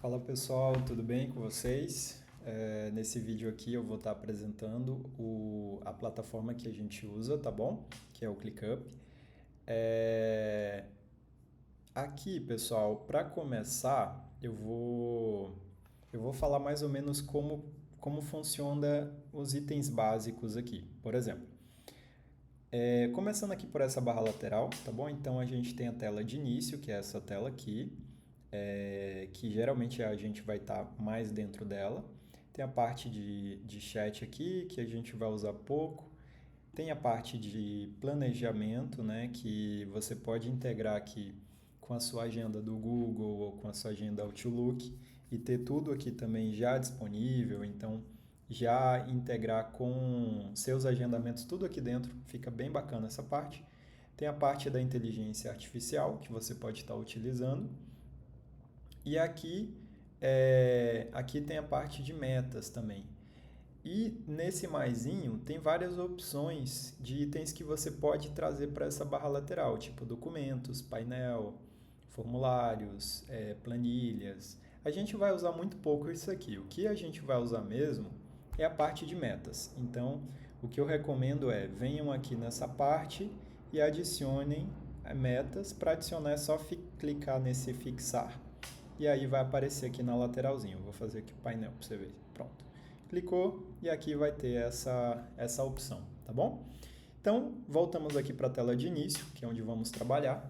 Fala pessoal, tudo bem com vocês? Nesse vídeo aqui eu vou estar apresentando a plataforma que a gente usa, tá bom? Que é o ClickUp. Aqui, pessoal, para começar, eu vou falar mais ou menos como funciona os itens básicos aqui. Por exemplo, começando aqui por essa barra lateral, tá bom? Então a gente tem a tela de início, que é essa tela aqui. Que geralmente a gente vai estar mais dentro dela. Tem a parte de chat aqui, que a gente vai usar pouco. Tem a parte de planejamento, né, que você pode integrar aqui com a sua agenda do Google ou com a sua agenda Outlook e ter tudo aqui também já disponível. Então, já integrar com seus agendamentos tudo aqui dentro, fica bem bacana essa parte. Tem a parte da inteligência artificial que você pode estar utilizando. E aqui tem a parte de metas também. E nesse maisinho tem várias opções de itens que você pode trazer para essa barra lateral, tipo documentos, painel, formulários, planilhas. A gente vai usar muito pouco isso aqui. O que a gente vai usar mesmo é a parte de metas. Então, o que eu recomendo é venham aqui nessa parte e adicionem metas. Para adicionar é só clicar nesse fixar. E aí vai aparecer aqui na lateralzinha. Eu vou fazer aqui o painel para você ver. Pronto. Clicou e aqui vai ter essa opção, tá bom? Então, voltamos aqui para a tela de início, que é onde vamos trabalhar.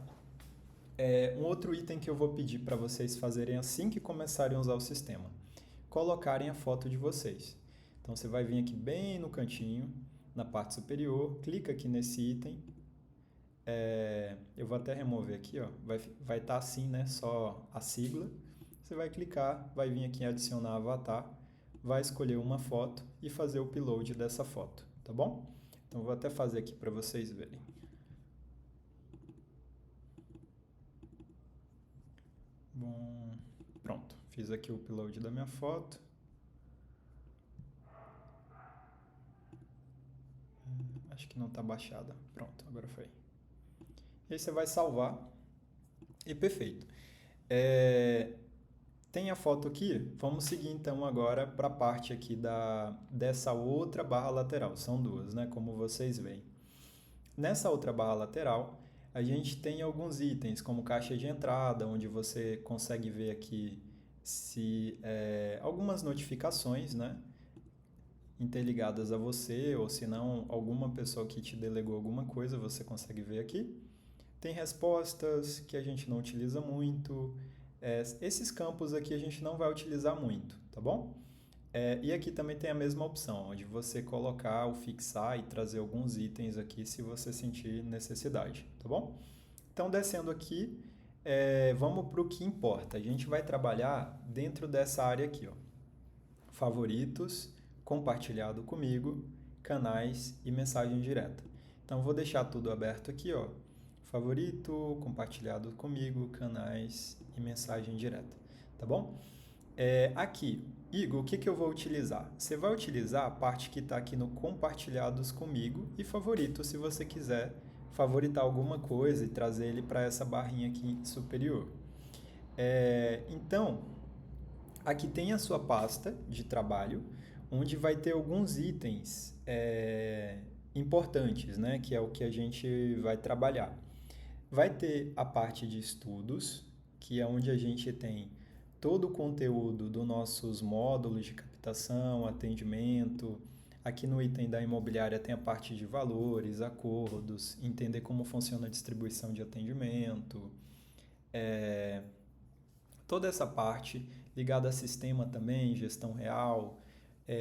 Um outro item que eu vou pedir para vocês fazerem assim que começarem a usar o sistema. Colocarem a foto de vocês. Então, você vai vir aqui bem no cantinho, na parte superior, clica aqui nesse item. Eu vou até remover aqui, ó. Vai estar assim, né? Só a sigla. Você vai clicar, vai vir aqui em adicionar avatar, vai escolher uma foto e fazer o upload dessa foto, tá bom? Então vou até fazer aqui para vocês verem. Bom, pronto. Fiz aqui o upload da minha foto. Acho que não está baixada. Pronto, agora foi. E aí você vai salvar. E perfeito. Tem a foto aqui. Vamos seguir então agora para a parte aqui dessa outra barra lateral. São duas, né? Como vocês veem. Nessa outra barra lateral, a gente tem alguns itens, como caixa de entrada, onde você consegue ver aqui se algumas notificações, né, interligadas a você, ou se não, alguma pessoa que te delegou alguma coisa, você consegue ver aqui. Tem respostas que a gente não utiliza muito. Esses campos aqui a gente não vai utilizar muito, tá bom? E aqui também tem a mesma opção, onde você colocar ou fixar e trazer alguns itens aqui se você sentir necessidade, tá bom? Então, descendo aqui, vamos para o que importa. A gente vai trabalhar dentro dessa área aqui, ó. Favoritos, compartilhado comigo, canais e mensagem direta. Então, vou deixar tudo aberto aqui, ó. Favorito, compartilhado comigo, canais e mensagem direta, tá bom? Aqui, Igor, o que eu vou utilizar? Você vai utilizar a parte que está aqui no compartilhados comigo e favorito, se você quiser favoritar alguma coisa e trazer ele para essa barrinha aqui superior. Então, aqui tem a sua pasta de trabalho, onde vai ter alguns itens importantes, né? Que é o que a gente vai trabalhar. Vai ter a parte de estudos, que é onde a gente tem todo o conteúdo dos nossos módulos de captação, atendimento. Aqui no item da imobiliária tem a parte de valores, acordos, entender como funciona a distribuição de atendimento. Toda essa parte ligada a sistema também, gestão real.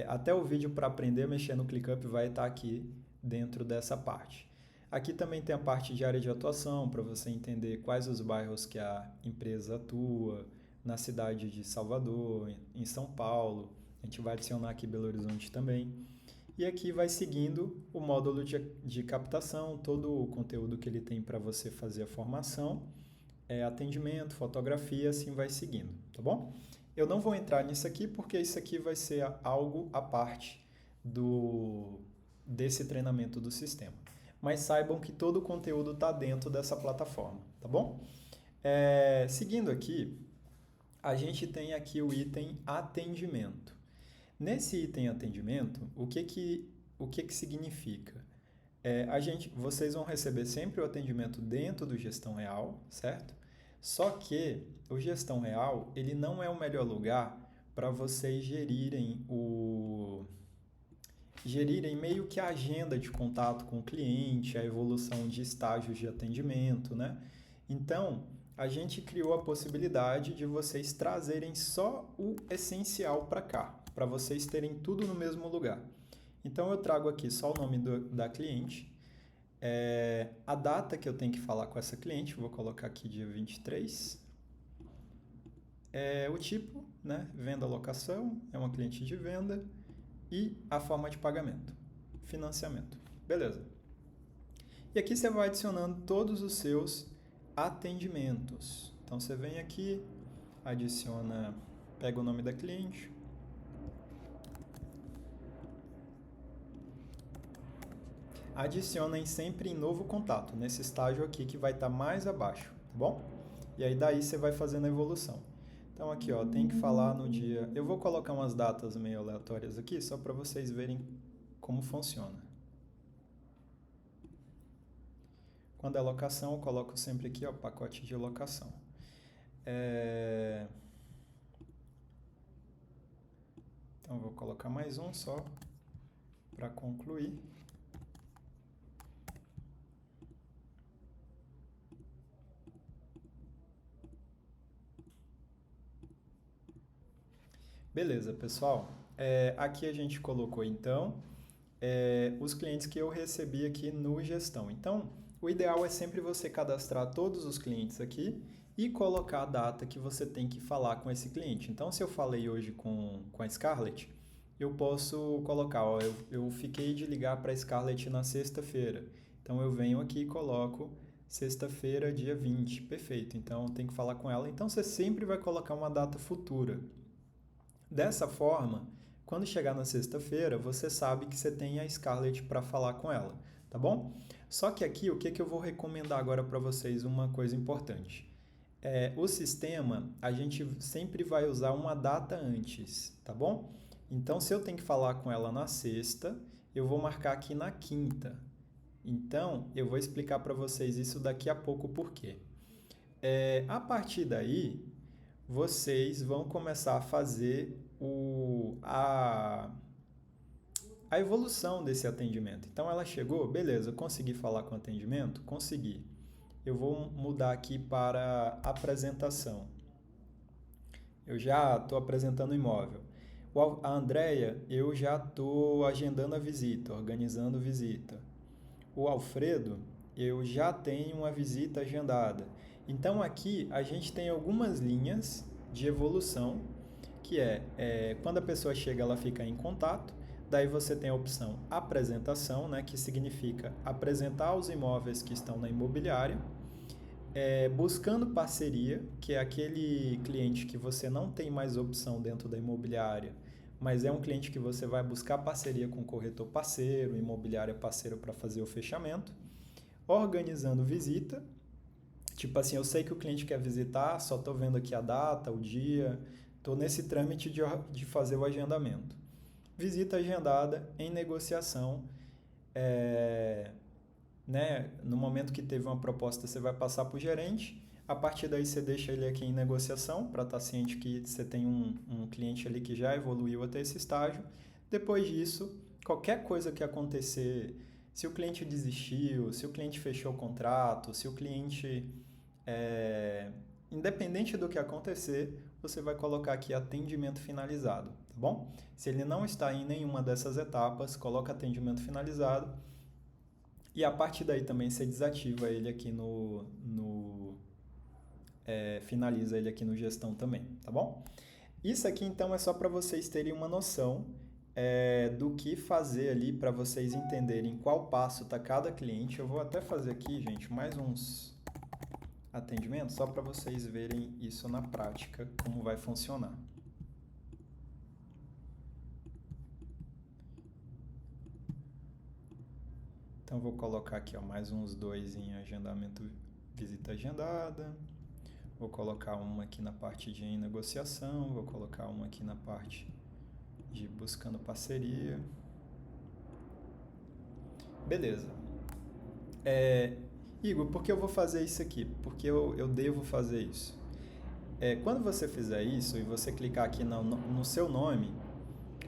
Até o vídeo para aprender a mexer no ClickUp vai estar aqui dentro dessa parte. Aqui também tem a parte de área de atuação, para você entender quais os bairros que a empresa atua, na cidade de Salvador, em São Paulo. A gente vai adicionar aqui Belo Horizonte também. E aqui vai seguindo o módulo de captação, todo o conteúdo que ele tem para você fazer a formação, atendimento, fotografia, assim vai seguindo, tá bom? Eu não vou entrar nisso aqui porque isso aqui vai ser algo à parte desse treinamento do sistema. Mas saibam que todo o conteúdo está dentro dessa plataforma, tá bom? Seguindo aqui, a gente tem aqui o item atendimento. Nesse item atendimento, o que que significa? Vocês vão receber sempre o atendimento dentro do Gestão Real, certo? Só que o Gestão Real, ele não é o melhor lugar para vocês gerirem meio que a agenda de contato com o cliente, a evolução de estágios de atendimento, né? Então, a gente criou a possibilidade de vocês trazerem só o essencial para cá, para vocês terem tudo no mesmo lugar. Então, eu trago aqui só o nome da cliente, a data que eu tenho que falar com essa cliente, vou colocar aqui dia 23. O tipo, né? Venda locação, é uma cliente de venda. E a forma de pagamento, financiamento. Beleza. E aqui você vai adicionando todos os seus atendimentos. Então, você vem aqui, adiciona, pega o nome da cliente. Adicionem sempre em novo contato, nesse estágio aqui que vai estar mais abaixo, tá bom? E aí daí você vai fazendo a evolução. Então aqui, ó, tem que falar no dia... Eu vou colocar umas datas meio aleatórias aqui, só para vocês verem como funciona. Quando é locação, eu coloco sempre aqui, ó, pacote de locação. Então, eu vou colocar mais um só para concluir. Beleza, pessoal. Aqui a gente colocou, então, os clientes que eu recebi aqui no Gestão. Então, o ideal é sempre você cadastrar todos os clientes aqui e colocar a data que você tem que falar com esse cliente. Então, se eu falei hoje com a Scarlett, eu posso colocar, ó, eu fiquei de ligar para a Scarlett na sexta-feira. Então, eu venho aqui e coloco sexta-feira, dia 20. Perfeito. Então, tem que falar com ela. Então, você sempre vai colocar uma data futura. Dessa forma, quando chegar na sexta-feira, você sabe que você tem a Scarlett para falar com ela, tá bom? Só que aqui, o que eu vou recomendar agora para vocês, uma coisa importante. O sistema, a gente sempre vai usar uma data antes, tá bom? Então, se eu tenho que falar com ela na sexta, eu vou marcar aqui na quinta. Então, eu vou explicar para vocês isso daqui a pouco por quê. A partir daí, vocês vão começar a fazer a evolução desse atendimento. Então, ela chegou, beleza, eu consegui falar com o atendimento? Consegui. Eu vou mudar aqui para apresentação. Eu já estou apresentando o imóvel. A Andrea, eu já estou agendando a visita, organizando a visita. O Alfredo, eu já tenho uma visita agendada. Então, aqui a gente tem algumas linhas de evolução, que quando a pessoa chega, ela fica em contato. Daí você tem a opção apresentação, né, que significa apresentar os imóveis que estão na imobiliária. Buscando parceria, que é aquele cliente que você não tem mais opção dentro da imobiliária, mas é um cliente que você vai buscar parceria com o corretor parceiro, imobiliária parceiro para fazer o fechamento. Organizando visita, tipo assim, eu sei que o cliente quer visitar, só estou vendo aqui a data, o dia, estou nesse trâmite de fazer o agendamento. Visita agendada em negociação, né? No momento que teve uma proposta, você vai passar para o gerente, a partir daí você deixa ele aqui em negociação, para estar ciente que você tem um cliente ali que já evoluiu até esse estágio. Depois disso, qualquer coisa que acontecer, se o cliente desistiu, se o cliente fechou o contrato, se o cliente... independente do que acontecer, você vai colocar aqui atendimento finalizado, tá bom? Se ele não está em nenhuma dessas etapas, coloca atendimento finalizado e a partir daí também você desativa ele aqui finaliza ele aqui no gestão também, tá bom? Isso aqui então é só para vocês terem uma noção do que fazer ali para vocês entenderem qual passo está cada cliente. Eu vou até fazer aqui, gente, mais uns atendimentos só para vocês verem isso na prática, como vai funcionar. Então, vou colocar aqui ó, mais uns 2 em agendamento, visita agendada. Vou colocar uma aqui na parte de negociação, vou colocar uma aqui na parte de buscando parceria. Beleza. Igor, por que eu vou fazer isso aqui? Por que eu devo fazer isso? Quando você fizer isso e você clicar aqui no seu nome,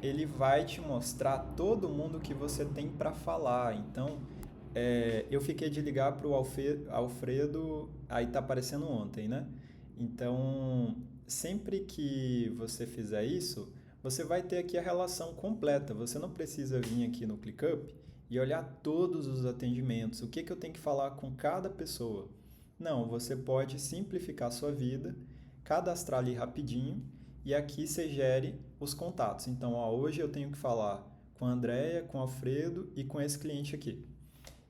ele vai te mostrar todo mundo que você tem para falar. Então, eu fiquei de ligar para o Alfredo, aí tá aparecendo ontem, né? Então, sempre que você fizer isso, você vai ter aqui a relação completa. Você não precisa vir aqui no ClickUp e olhar todos os atendimentos, o que eu tenho que falar com cada pessoa. Não, você pode simplificar a sua vida, cadastrar ali rapidinho e aqui você gere os contatos. Então, hoje eu tenho que falar com a Andrea, com o Alfredo e com esse cliente aqui.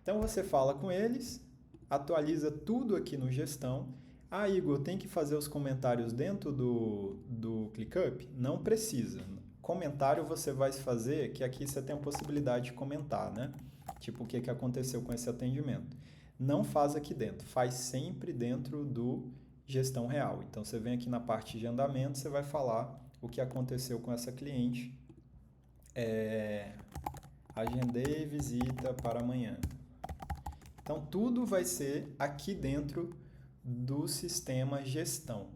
Então, você fala com eles, atualiza tudo aqui no gestão. Igor, tem que fazer os comentários dentro do ClickUp? Não precisa. Comentário você vai fazer, que aqui você tem a possibilidade de comentar, né? Tipo, o que aconteceu com esse atendimento. Não faz aqui dentro, faz sempre dentro do gestão real. Então, você vem aqui na parte de andamento, você vai falar o que aconteceu com essa cliente. Agendei visita para amanhã. Então, tudo vai ser aqui dentro do sistema gestão.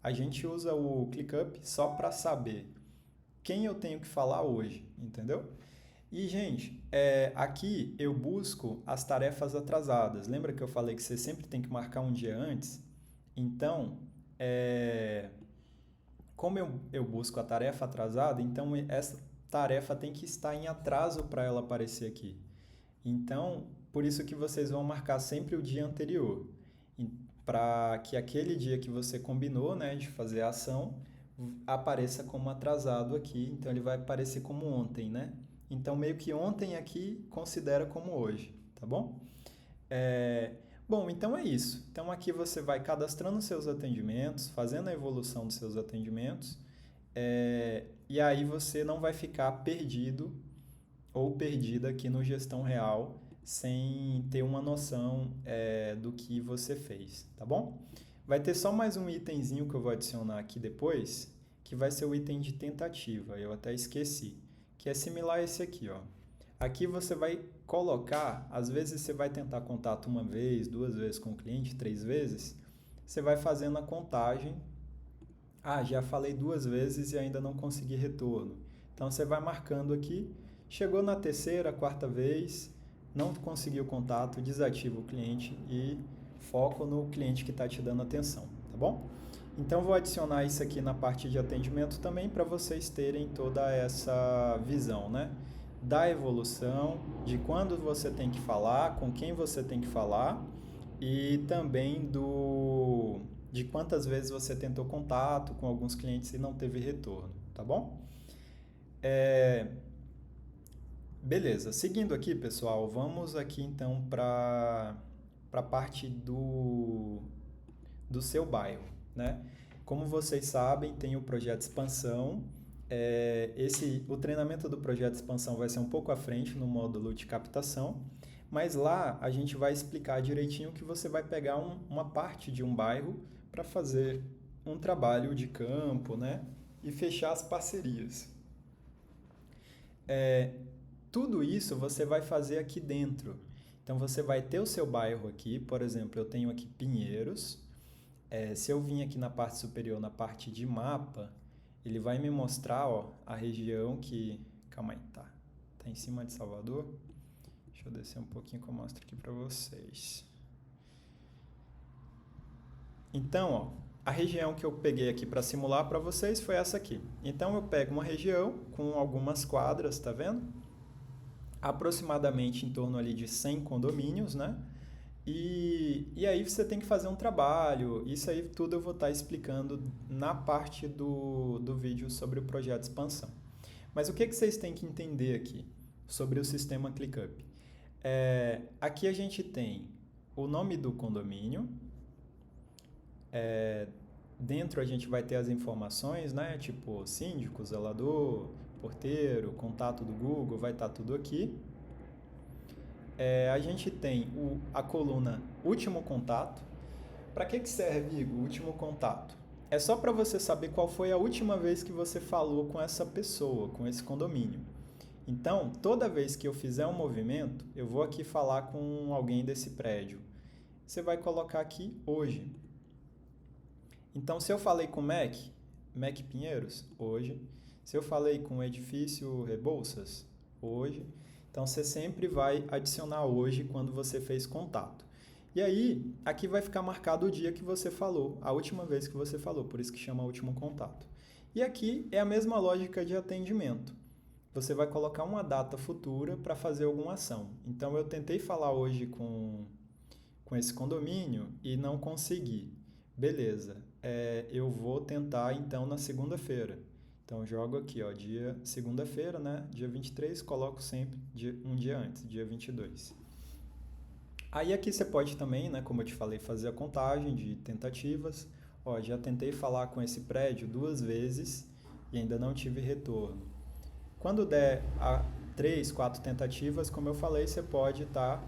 A gente usa o ClickUp só para saber quem eu tenho que falar hoje, entendeu? E, gente, aqui eu busco as tarefas atrasadas. Lembra que eu falei que você sempre tem que marcar um dia antes? Então, como eu busco a tarefa atrasada, então essa tarefa tem que estar em atraso para ela aparecer aqui. Então, por isso que vocês vão marcar sempre o dia anterior, para que aquele dia que você combinou, né, de fazer a ação, apareça como atrasado aqui. Então, ele vai aparecer como ontem, né? Então, meio que ontem aqui considera como hoje, tá bom? Bom, então é isso. Então, aqui você vai cadastrando seus atendimentos, fazendo a evolução dos seus atendimentos, e aí você não vai ficar perdido ou perdida aqui no Gestão Real sem ter uma noção do que você fez, tá bom? Vai ter só mais um itemzinho que eu vou adicionar aqui depois, que vai ser o item de tentativa, eu até esqueci, que é similar a esse aqui, ó. Aqui você vai colocar, às vezes você vai tentar contato uma vez, 2 vezes com o cliente, 3 vezes, você vai fazendo a contagem. Já falei 2 vezes e ainda não consegui retorno. Então você vai marcando aqui, chegou na 3ª, 4ª vez, não conseguiu contato, desativa o cliente e foco no cliente que está te dando atenção, tá bom? Então, vou adicionar isso aqui na parte de atendimento também para vocês terem toda essa visão, né? Da evolução, de quando você tem que falar, com quem você tem que falar e também de quantas vezes você tentou contato com alguns clientes e não teve retorno, tá bom? Beleza, seguindo aqui, pessoal, vamos aqui então para a parte do seu bairro, né? Como vocês sabem, tem o projeto Expansão. O treinamento do projeto Expansão vai ser um pouco à frente no módulo de captação, mas lá a gente vai explicar direitinho que você vai pegar uma parte de um bairro para fazer um trabalho de campo, né? E fechar as parcerias. Tudo isso você vai fazer aqui dentro. Então, você vai ter o seu bairro aqui. Por exemplo, eu tenho aqui Pinheiros. Se eu vim aqui na parte superior, na parte de mapa, ele vai me mostrar a região que... Calma aí, tá em cima de Salvador. Deixa eu descer um pouquinho que eu mostro aqui para vocês. Então, a região que eu peguei aqui para simular para vocês foi essa aqui. Então, eu pego uma região com algumas quadras, tá vendo? Aproximadamente em torno ali de 100 condomínios, né? E aí você tem que fazer um trabalho. Isso aí tudo eu vou estar explicando na parte do vídeo sobre o projeto Expansão. Mas o que vocês têm que entender aqui sobre o sistema ClickUp? Aqui a gente tem o nome do condomínio. Dentro a gente vai ter as informações, né? Tipo síndico, zelador, porteiro, contato do Google, vai estar tudo aqui. A gente tem a coluna último contato. Para que serve, Igor, o último contato? É só para você saber qual foi a última vez que você falou com essa pessoa, com esse condomínio. Então, toda vez que eu fizer um movimento, eu vou aqui falar com alguém desse prédio. Você vai colocar aqui hoje. Então, se eu falei com o Mac Pinheiros, hoje. Se eu falei com o Edifício Rebouças, hoje. Então, você sempre vai adicionar hoje quando você fez contato. E aí, aqui vai ficar marcado o dia que você falou, a última vez que você falou, por isso que chama último contato. E aqui é a mesma lógica de atendimento. Você vai colocar uma data futura para fazer alguma ação. Então, eu tentei falar hoje com esse condomínio e não consegui. Beleza, eu vou tentar então na segunda-feira. Então, jogo aqui, ó, dia segunda-feira, né? Dia 23, coloco sempre um dia antes, dia 22. Aí aqui você pode também, né, como eu te falei, fazer a contagem de tentativas. Ó, já tentei falar com esse prédio 2 vezes e ainda não tive retorno. Quando der a 3, 4 tentativas, como eu falei, você pode estar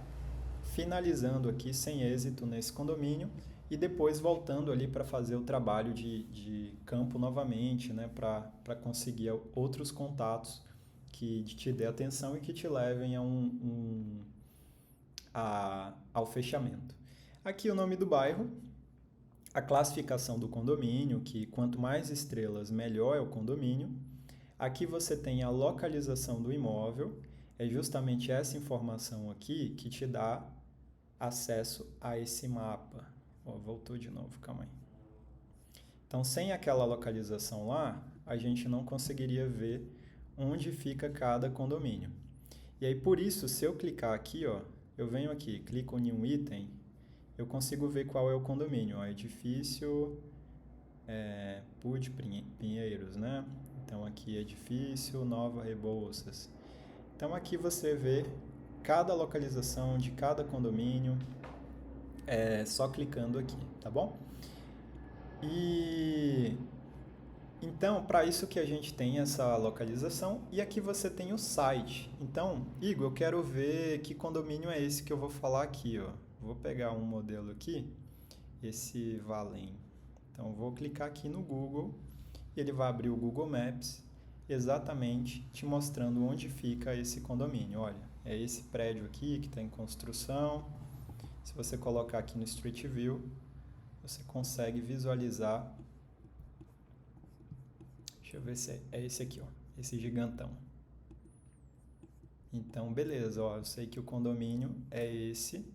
finalizando aqui sem êxito nesse condomínio e depois voltando ali para fazer o trabalho de campo novamente, né, para conseguir outros contatos que te dê atenção e que te levem ao fechamento. Aqui o nome do bairro, a classificação do condomínio, que quanto mais estrelas, melhor é o condomínio. Aqui você tem a localização do imóvel, é justamente essa informação aqui que te dá acesso a esse mapa. Ó, voltou de novo, calma aí. Então, sem aquela localização lá, a gente não conseguiria ver onde fica cada condomínio. E aí, por isso, se eu clicar aqui, ó, eu venho aqui, clico em um item, eu consigo ver qual é o condomínio. Ó, edifício Pude Pinheiros, né? Então, aqui edifício Nova Rebouças. Então, aqui você vê cada localização de cada condomínio, só clicando aqui, tá bom? E então, para isso que a gente tem essa localização, e aqui você tem o site. Então, Igor, eu quero ver que condomínio é esse que eu vou falar aqui, ó. Vou pegar um modelo aqui, esse Valem. Então, vou clicar aqui no Google, e ele vai abrir o Google Maps, exatamente te mostrando onde fica esse condomínio. Olha, é esse prédio aqui que está em construção. Se você colocar aqui no Street View, você consegue visualizar. Deixa eu ver se é esse aqui, ó, esse gigantão. Então, beleza, ó, eu sei que o condomínio é esse.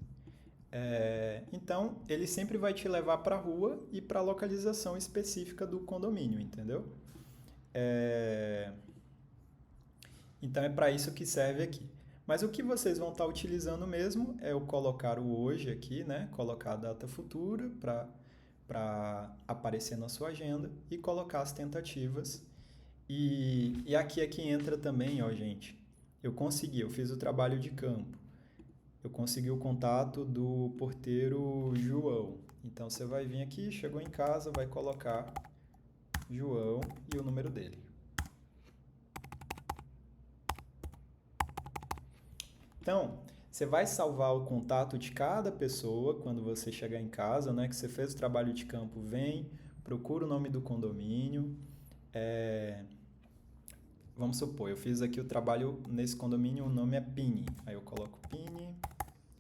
Então, ele sempre vai te levar para a rua e para a localização específica do condomínio, entendeu? Então, é para isso que serve aqui. Mas o que vocês vão estar utilizando mesmo é o colocar o hoje aqui, né? Colocar a data futura para aparecer na sua agenda e colocar as tentativas. E aqui é que entra também, ó, gente. Eu fiz o trabalho de campo. Eu consegui o contato do porteiro João. Então, você vai vir aqui, chegou em casa, vai colocar João e o número dele. Então, você vai salvar o contato de cada pessoa quando você chegar em casa, né? Que você fez o trabalho de campo, vem, procura o nome do condomínio. Vamos supor, eu fiz aqui o trabalho nesse condomínio, o nome é Pini. Aí eu coloco Pini,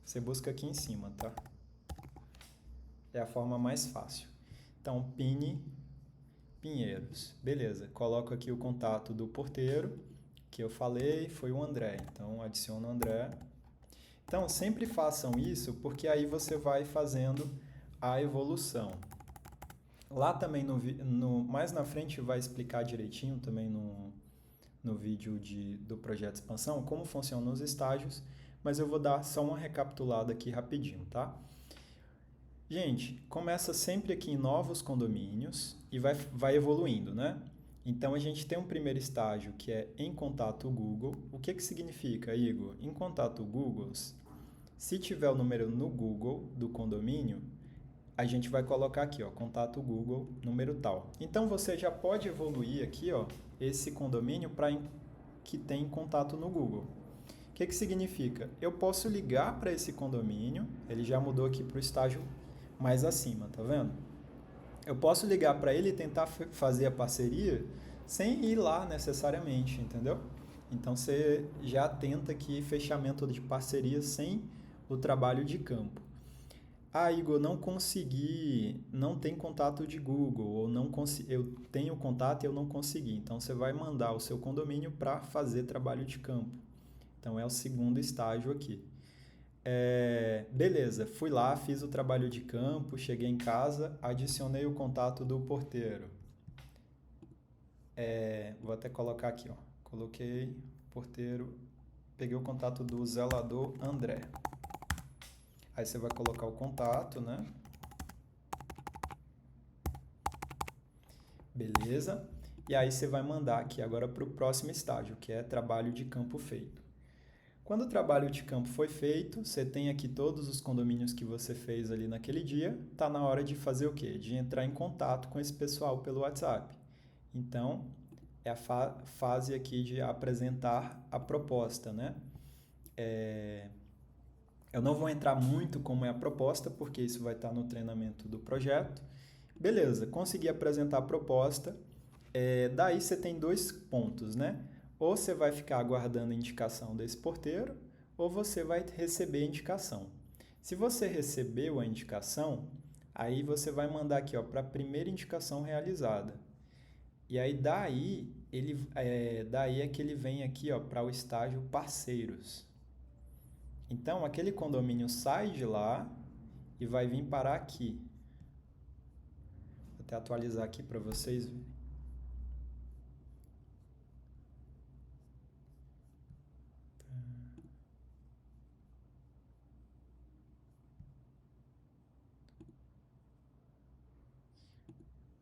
você busca aqui em cima, tá? É a forma mais fácil. Então, Pini Pinheiros. Beleza, coloco aqui o contato do porteiro, que eu falei, foi o André. Então, adiciono o André. Então, sempre façam isso, porque aí você vai fazendo a evolução. Lá também, mais na frente, vai explicar direitinho também no vídeo do projeto Expansão, como funcionam os estágios, mas eu vou dar só uma recapitulada aqui rapidinho, tá? Gente, começa sempre aqui em novos condomínios e vai evoluindo, né? Então, a gente tem um primeiro estágio que é em contato Google. O que significa, Igor? Em contato Google, se tiver o número no Google do condomínio, a gente vai colocar aqui, ó, contato Google, número tal. Então, você já pode evoluir aqui, ó, esse condomínio para que tem contato no Google. O que significa? Eu posso ligar para esse condomínio, ele já mudou aqui para o estágio mais acima, tá vendo? Eu posso ligar para ele e tentar fazer a parceria sem ir lá necessariamente, entendeu? Então você já tenta aqui fechamento de parceria sem o trabalho de campo. Ah, Igor, não consegui, não tem contato de Google, ou não eu tenho contato e eu não consegui. Então você vai mandar o seu condomínio para fazer trabalho de campo. Então é o segundo estágio aqui. Beleza, fui lá, fiz o trabalho de campo, cheguei em casa, adicionei o contato do porteiro. Vou até colocar aqui, ó. Coloquei porteiro, peguei o contato do zelador André. Aí você vai colocar o contato, né? Beleza? E aí você vai mandar aqui agora para o próximo estágio, que é trabalho de campo feito. Quando o trabalho de campo foi feito, você tem aqui todos os condomínios que você fez ali naquele dia, tá na hora de fazer o quê? De entrar em contato com esse pessoal pelo WhatsApp. Então, é a fase aqui de apresentar a proposta, né? Eu não vou entrar muito como é a proposta, porque isso vai estar no treinamento do projeto. Beleza, consegui apresentar a proposta. Daí você tem dois pontos, né? Ou você vai ficar aguardando a indicação desse porteiro, ou você vai receber a indicação. Se você recebeu a indicação, aí você vai mandar aqui para a primeira indicação realizada. E aí daí é que ele vem aqui para o estágio parceiros. Então aquele condomínio sai de lá e vai vir parar aqui. Vou até atualizar aqui para vocês verem.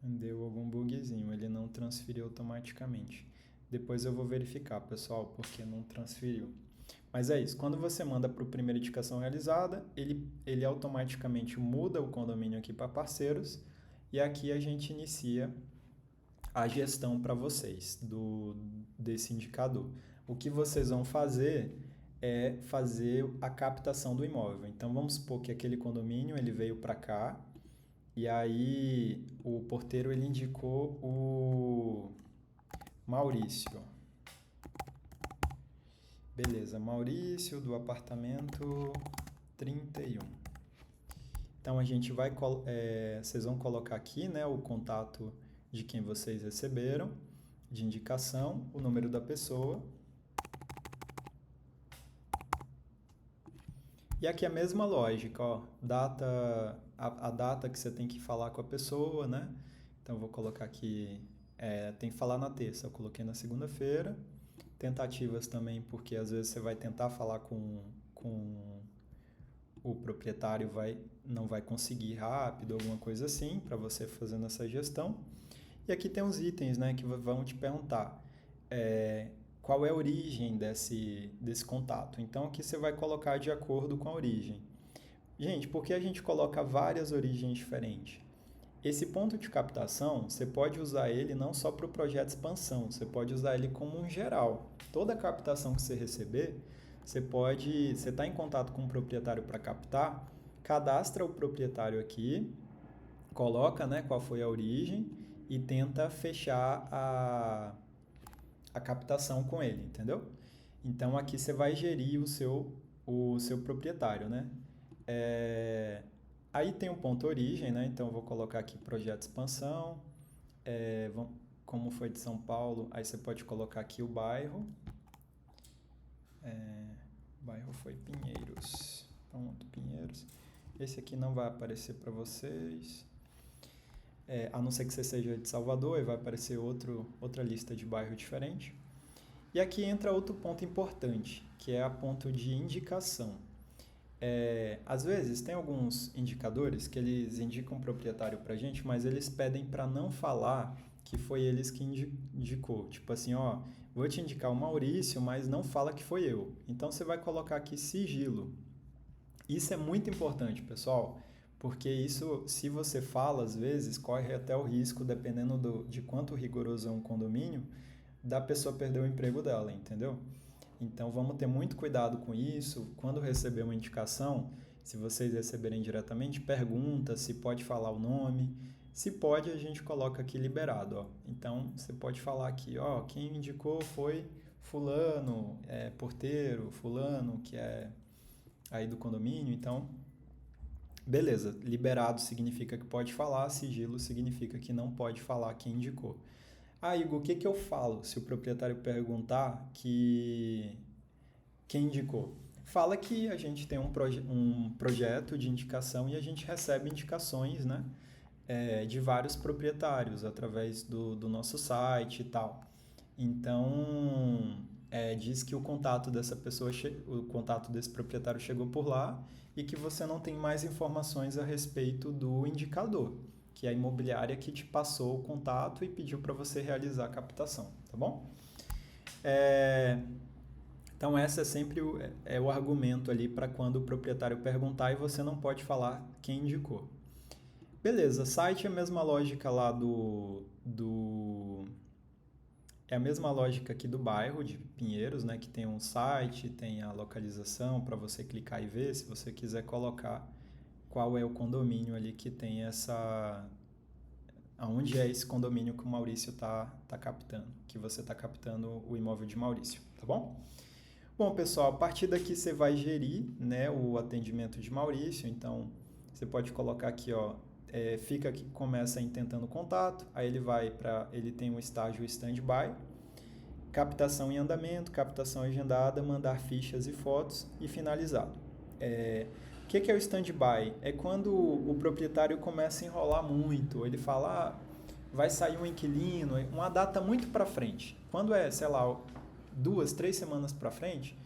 Deu algum bugzinho, ele não transferiu automaticamente. Depois eu vou verificar, pessoal, porque não transferiu. Mas é isso, quando você manda para a primeira indicação realizada, ele automaticamente muda o condomínio aqui para parceiros e aqui a gente inicia a gestão para vocês desse indicador. O que vocês vão fazer é fazer a captação do imóvel. Então vamos supor que aquele condomínio ele veio para cá e aí o porteiro ele indicou o Maurício. Beleza, Maurício do apartamento 31. Então a gente vai, vocês vão colocar aqui, né, o contato de quem vocês receberam, de indicação, o número da pessoa. E aqui a mesma lógica, ó, a data que você tem que falar com a pessoa, né? Então eu vou colocar aqui, tem que falar na terça, eu coloquei na segunda-feira. Tentativas também, porque às vezes você vai tentar falar com o proprietário, não vai conseguir rápido, alguma coisa assim, para você fazendo essa gestão. E aqui tem os itens, né, que vão te perguntar qual é a origem desse contato. Então aqui você vai colocar de acordo com a origem. Gente, por que a gente coloca várias origens diferentes? Esse ponto de captação, você pode usar ele não só para o projeto de expansão, você pode usar ele como um geral. Toda captação que você receber, você está em contato com o proprietário para captar, cadastra o proprietário aqui, coloca, né, qual foi a origem e tenta fechar a captação com ele, entendeu? Então aqui você vai gerir o seu proprietário, né? Aí tem o ponto origem, né? Então eu vou colocar aqui projeto de expansão, como foi de São Paulo, aí você pode colocar aqui o bairro. O bairro foi Pinheiros. Pronto, Pinheiros. Esse aqui não vai aparecer para vocês. A não ser que você seja de Salvador, aí vai aparecer outra lista de bairro diferente. E aqui entra outro ponto importante, que é a ponto de indicação. Às vezes tem alguns indicadores que eles indicam o proprietário para a gente, mas eles pedem para não falar que foi eles que indicou. Tipo assim, ó, vou te indicar o Maurício, mas não fala que foi eu. Então você vai colocar aqui sigilo. Isso é muito importante, pessoal, porque isso, se você fala, às vezes, corre até o risco, dependendo de quanto rigoroso é um condomínio, da pessoa perder o emprego dela, entendeu? Então vamos ter muito cuidado com isso. Quando receber uma indicação, Se vocês receberem diretamente, pergunta se pode falar o nome. Se pode, a gente coloca aqui liberado, ó. Então, você pode falar aqui, ó, quem indicou foi fulano, porteiro, fulano, que é aí do condomínio. Então, beleza, liberado significa que pode falar, sigilo significa que não pode falar quem indicou. Ah, Igor, o que eu falo se o proprietário perguntar quem indicou? Fala que a gente tem um projeto de indicação e a gente recebe indicações, né, de vários proprietários através do nosso site e tal. Então, diz que o contato dessa pessoa, o contato desse proprietário chegou por lá e que você não tem mais informações a respeito do indicador, que é a imobiliária que te passou o contato e pediu para você realizar a captação, tá bom? Então, esse é sempre o argumento ali para quando o proprietário perguntar e você não pode falar quem indicou. Beleza, site é a mesma lógica lá é a mesma lógica aqui do bairro de Pinheiros, né? Que tem um site, tem a localização para você clicar e ver, se você quiser colocar qual é o condomínio ali que tem aonde é esse condomínio que o Maurício tá captando, que você está captando o imóvel de Maurício, tá bom? Bom, pessoal, a partir daqui você vai gerir, né, o atendimento de Maurício, então você pode colocar aqui, ó, fica aqui, começa em tentando contato, aí ele tem um estágio stand-by, captação em andamento, captação agendada, mandar fichas e fotos e finalizado. O que é o stand-by? É quando o proprietário começa a enrolar muito, ele fala, vai sair um inquilino, uma data muito para frente. Quando é, sei lá, 2, 3 semanas para frente,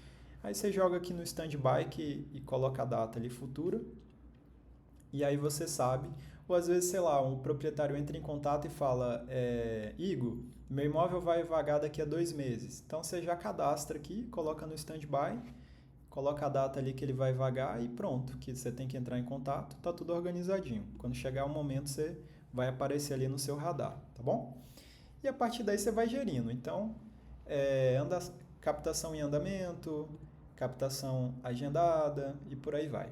aí você joga aqui no stand-by e coloca a data ali futura, e aí você sabe, ou às vezes, sei lá, um proprietário entra em contato e fala, Igor, meu imóvel vai vagar daqui a 2 meses. Então você já cadastra aqui, coloca no stand-by, coloca a data ali que ele vai vagar e pronto, que você tem que entrar em contato, tá tudo organizadinho. Quando chegar o momento, você vai aparecer ali no seu radar, tá bom? E a partir daí você vai gerindo. Então, captação em andamento, captação agendada e por aí vai.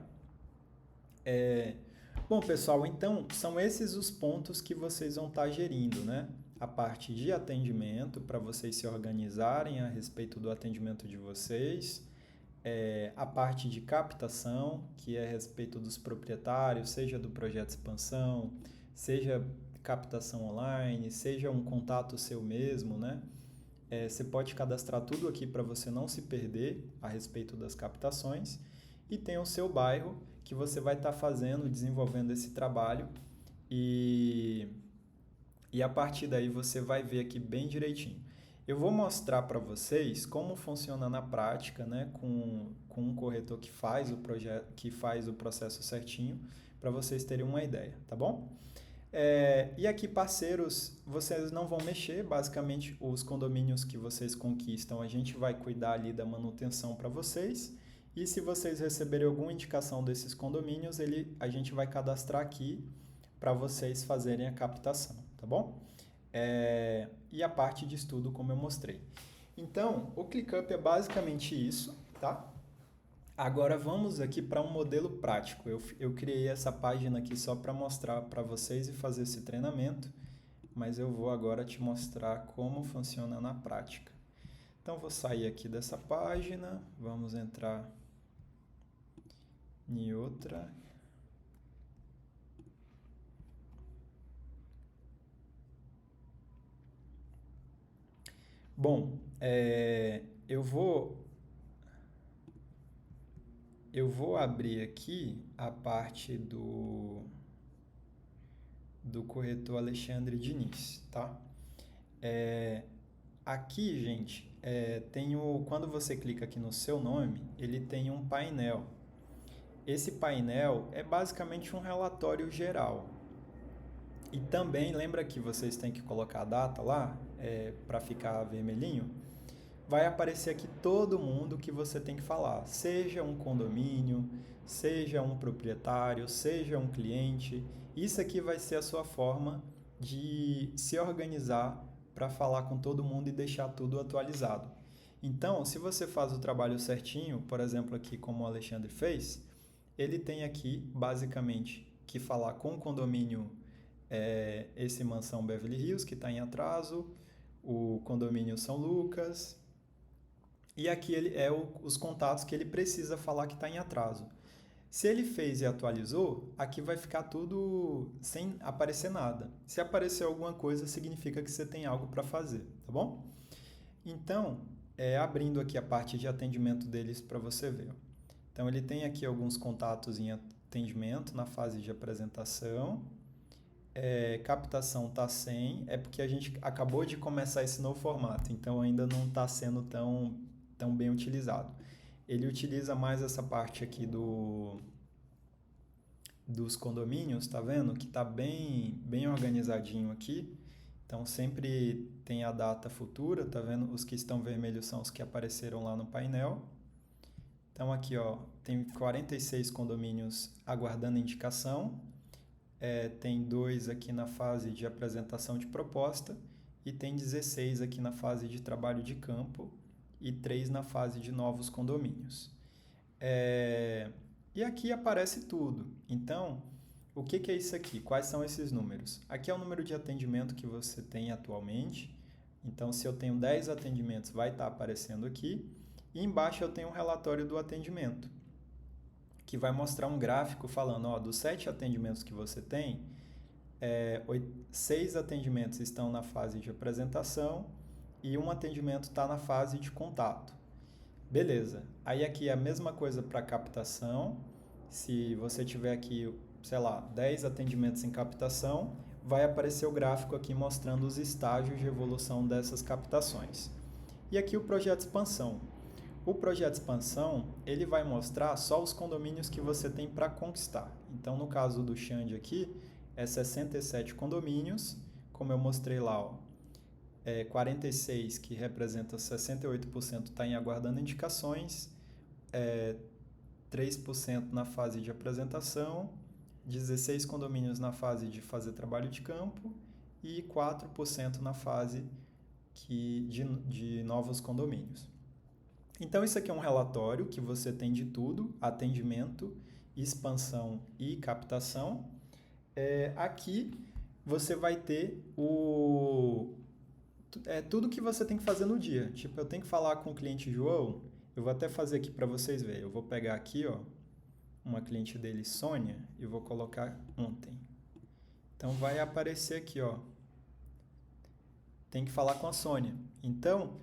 Bom, pessoal, então são esses os pontos que vocês vão estar gerindo, né? A parte de atendimento, para vocês se organizarem a respeito do atendimento de vocês. A parte de captação, que é a respeito dos proprietários, seja do projeto de expansão, seja captação online, seja um contato seu mesmo, né? Você pode cadastrar tudo aqui para você não se perder a respeito das captações. E tem o seu bairro, que você vai estar fazendo, desenvolvendo esse trabalho e a partir daí você vai ver aqui bem direitinho. Eu vou mostrar para vocês como funciona na prática, né, com um corretor que faz o processo certinho, para vocês terem uma ideia, tá bom? E aqui, parceiros, vocês não vão mexer, basicamente os condomínios que vocês conquistam, a gente vai cuidar ali da manutenção para vocês. E se vocês receberem alguma indicação desses condomínios, a gente vai cadastrar aqui para vocês fazerem a captação, tá bom? E a parte de estudo, como eu mostrei. Então, o ClickUp é basicamente isso, tá? Agora vamos aqui para um modelo prático. Eu criei essa página aqui só para mostrar para vocês e fazer esse treinamento, mas eu vou agora te mostrar como funciona na prática. Então, vou sair aqui dessa página, vamos entrar em outra. Bom, eu vou abrir aqui a parte do corretor Alexandre Diniz, tá? Aqui, gente, quando você clica aqui no seu nome, ele tem um painel. Esse painel é basicamente um relatório geral. E também, lembra que vocês têm que colocar a data lá, para ficar vermelhinho? Vai aparecer aqui todo mundo que você tem que falar, seja um condomínio, seja um proprietário, seja um cliente. Isso aqui vai ser a sua forma de se organizar para falar com todo mundo e deixar tudo atualizado. Então, se você faz o trabalho certinho, por exemplo, aqui como o Alexandre fez, ele tem aqui, basicamente, que falar com o condomínio, esse Mansão Beverly Hills, que está em atraso, o condomínio São Lucas, e aqui ele os contatos que ele precisa falar que está em atraso. Se ele fez e atualizou, aqui vai ficar tudo sem aparecer nada. Se aparecer alguma coisa, significa que você tem algo para fazer, tá bom? Então, abrindo aqui a parte de atendimento deles para você ver. Então, ele tem aqui alguns contatos em atendimento na fase de apresentação. Captação está sem, é porque a gente acabou de começar esse novo formato, então ainda não está sendo tão bem utilizado. Ele utiliza mais essa parte aqui dos condomínios, tá vendo? Que tá bem organizadinho aqui. Então, sempre tem a data futura, tá vendo? Os que estão vermelhos são os que apareceram lá no painel. Então, aqui, ó, tem 46 condomínios aguardando indicação. Tem 2 aqui na fase de apresentação de proposta e tem 16 aqui na fase de trabalho de campo e 3 na fase de novos condomínios. E aqui aparece tudo. Então, o que é isso aqui? Quais são esses números? Aqui é o número de atendimento que você tem atualmente. Então, se eu tenho 10 atendimentos, vai estar aparecendo aqui. E embaixo eu tenho um relatório do atendimento, que vai mostrar um gráfico falando, ó, dos 7 atendimentos que você tem, 6 atendimentos estão na fase de apresentação e um atendimento está na fase de contato. Beleza. Aí aqui é a mesma coisa para captação. Se você tiver aqui, sei lá, 10 atendimentos em captação, vai aparecer o gráfico aqui mostrando os estágios de evolução dessas captações. E aqui o projeto de expansão. O projeto de expansão, ele vai mostrar só os condomínios que você tem para conquistar. Então, no caso do Xande aqui, 67 condomínios, como eu mostrei lá, ó, 46, que representa 68%, está em aguardando indicações, 3% na fase de apresentação, 16 condomínios na fase de fazer trabalho de campo e 4% na fase de novos condomínios. Então, isso aqui é um relatório que você tem de tudo, atendimento, expansão e captação. Aqui você vai ter tudo que você tem que fazer no dia. Tipo, eu tenho que falar com o cliente João, eu vou até fazer aqui para vocês verem. Eu vou pegar aqui, ó, uma cliente dele, Sônia, e vou colocar ontem. Então, vai aparecer aqui, ó. Tem que falar com a Sônia. Então,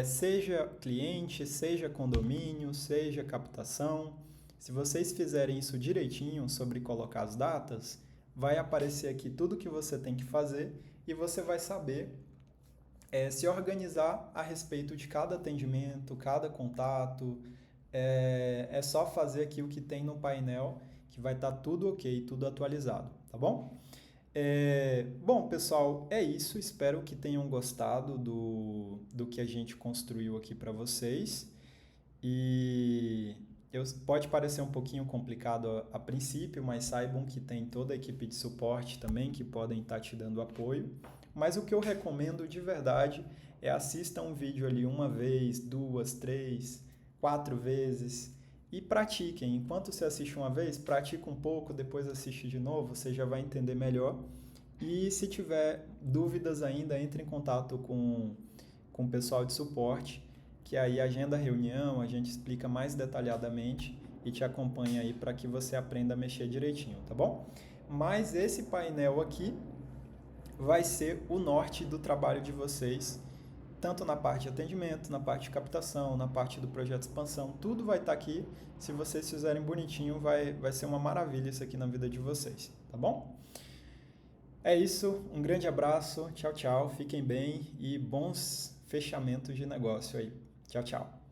seja cliente, seja condomínio, seja captação, se vocês fizerem isso direitinho sobre colocar as datas, vai aparecer aqui tudo que você tem que fazer e você vai saber se organizar a respeito de cada atendimento, cada contato. É só fazer aqui o que tem no painel, que vai estar tudo ok, tudo atualizado, tá bom? Bom, pessoal, é isso. Espero que tenham gostado do que a gente construiu aqui para vocês. E pode parecer um pouquinho complicado a princípio, mas saibam que tem toda a equipe de suporte também que podem estar te dando apoio. Mas o que eu recomendo de verdade é assista um vídeo ali uma vez, 2, 3, 4 vezes e pratiquem. Enquanto você assiste uma vez, pratica um pouco, depois assiste de novo, você já vai entender melhor. E se tiver dúvidas ainda, entre em contato com o pessoal de suporte, que aí agenda a reunião, a gente explica mais detalhadamente e te acompanha aí para que você aprenda a mexer direitinho, tá bom? Mas esse painel aqui vai ser o norte do trabalho de vocês, tanto na parte de atendimento, na parte de captação, na parte do projeto de expansão, tudo vai estar aqui. Se vocês fizerem bonitinho, vai ser uma maravilha isso aqui na vida de vocês, tá bom? É isso, um grande abraço, tchau, tchau, fiquem bem e bons fechamentos de negócio aí. Tchau, tchau.